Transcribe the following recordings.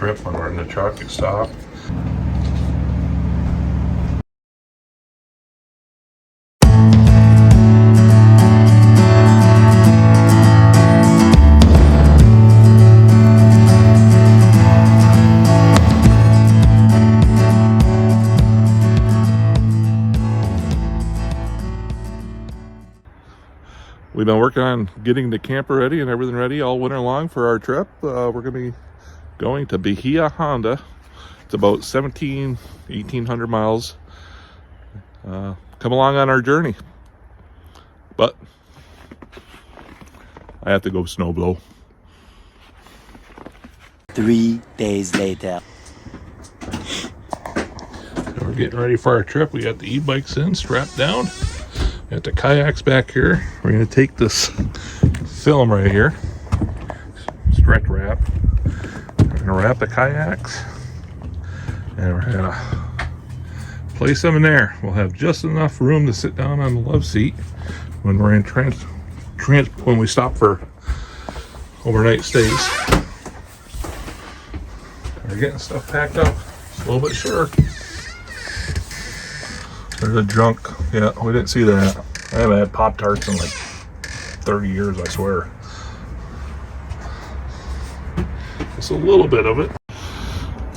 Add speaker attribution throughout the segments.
Speaker 1: trip when we're in the truck, you stop. We've been working on getting the camper ready and everything ready all winter long for our trip. We're going to be going to Bahia, Honda. It's about 1,800 miles. Come along on our journey. But I have to go snowblow.
Speaker 2: 3 days later.
Speaker 1: We're getting ready for our trip. We got the e-bikes in, strapped down. Got the kayaks back here. We're going to take this film right here, stretch wrap. We're going to wrap the kayaks, and we're going to place them in there. We'll have just enough room to sit down on the love seat when we're in when we stop for overnight stays. We're getting stuff packed up, slow but sure. There's a junk. Yeah, we didn't see that. I haven't had Pop-Tarts in like 30 years, I swear. Just a little bit of it.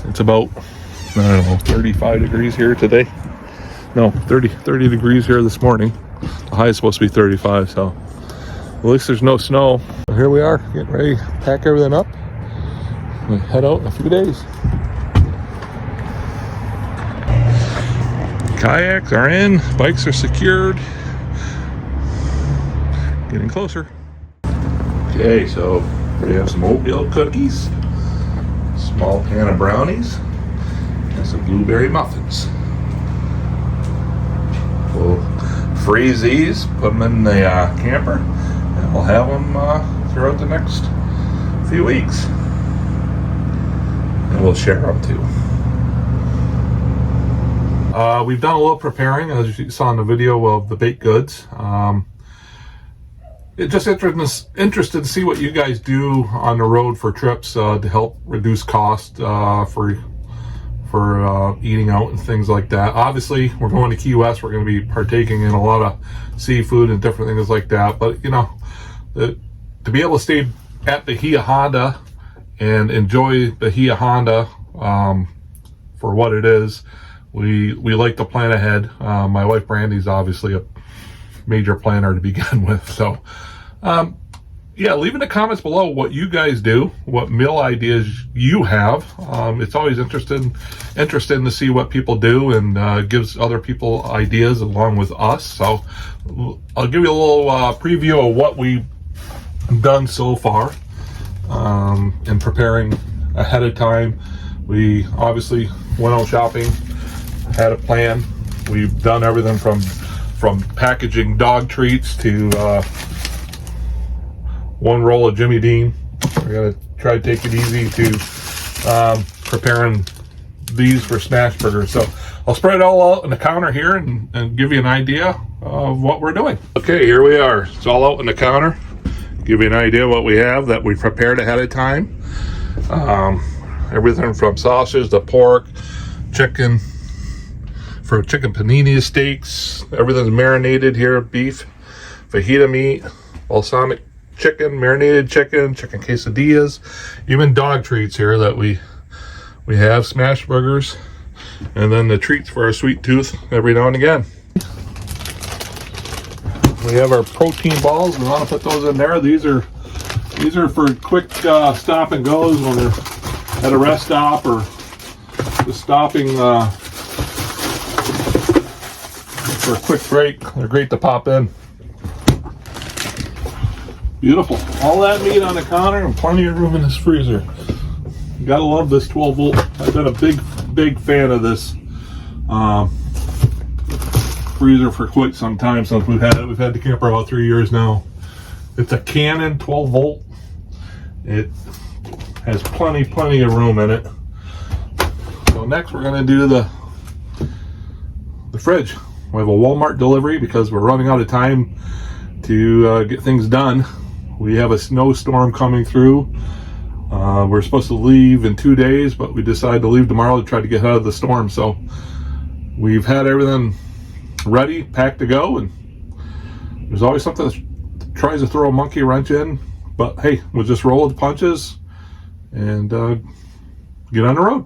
Speaker 1: It's about, I don't know, 35 degrees here today. No, 30 degrees here this morning. The high is supposed to be 35, so at least there's no snow. So here we are, getting ready to pack everything up. We head out in a few days. Kayaks are in, bikes are secured. Getting closer. Okay, so we have some oatmeal cookies, small pan of brownies, and some blueberry muffins. We'll freeze these, put them in the camper, and we'll have them throughout the next few weeks. And we'll share them too. We've done a little preparing, as you saw in the video, of the baked goods. It's just interested to see what you guys do on the road for trips to help reduce cost for eating out and things like that. Obviously, we're going to Key West. We're going to be partaking in a lot of seafood and different things like that. But, you know, to be able to stay at Bahia Honda and enjoy Bahia Honda for what it is, we like to plan ahead. My wife Brandy's obviously a major planner to begin with. So, yeah, leave in the comments below what you guys do, what meal ideas you have. It's always interesting to see what people do, and gives other people ideas along with us. So I'll give you a little preview of what we've done so far in preparing ahead of time. We obviously went out shopping, had a plan. We've done everything from packaging dog treats to one roll of Jimmy Dean. We're gonna try to take it easy to preparing these for smash burgers. So I'll spread it all out on the counter here and give you an idea of what we're doing. Okay, here we are. It's all out on the counter. Give you an idea of what we have that we prepared ahead of time. Everything from sausage to pork, chicken, for chicken panini steaks, everything's marinated here, beef, fajita meat, balsamic chicken, marinated chicken quesadillas, even dog treats here that we have, smash burgers, and then the treats for our sweet tooth every now and again. We have our protein balls. We want to put those in there. These are for quick stop and goes when we're at a rest stop or just stopping for a quick break. They're great to pop in. Beautiful. All that meat on the counter and plenty of room in this freezer. You gotta love this 12 volt. I've been a big fan of this freezer for quite some time since we've had it. We've had the camper about 3 years now. It's a Canon 12 volt. It has plenty of room in it. So next we're gonna do the fridge. We have a Walmart delivery because we're running out of time to get things done. We have a snowstorm coming through. We're supposed to leave in 2 days, but we decided to leave tomorrow to try to get out of the storm. So we've had everything ready, packed to go, and there's always something that tries to throw a monkey wrench in. But hey, we'll just roll with the punches and get on the road.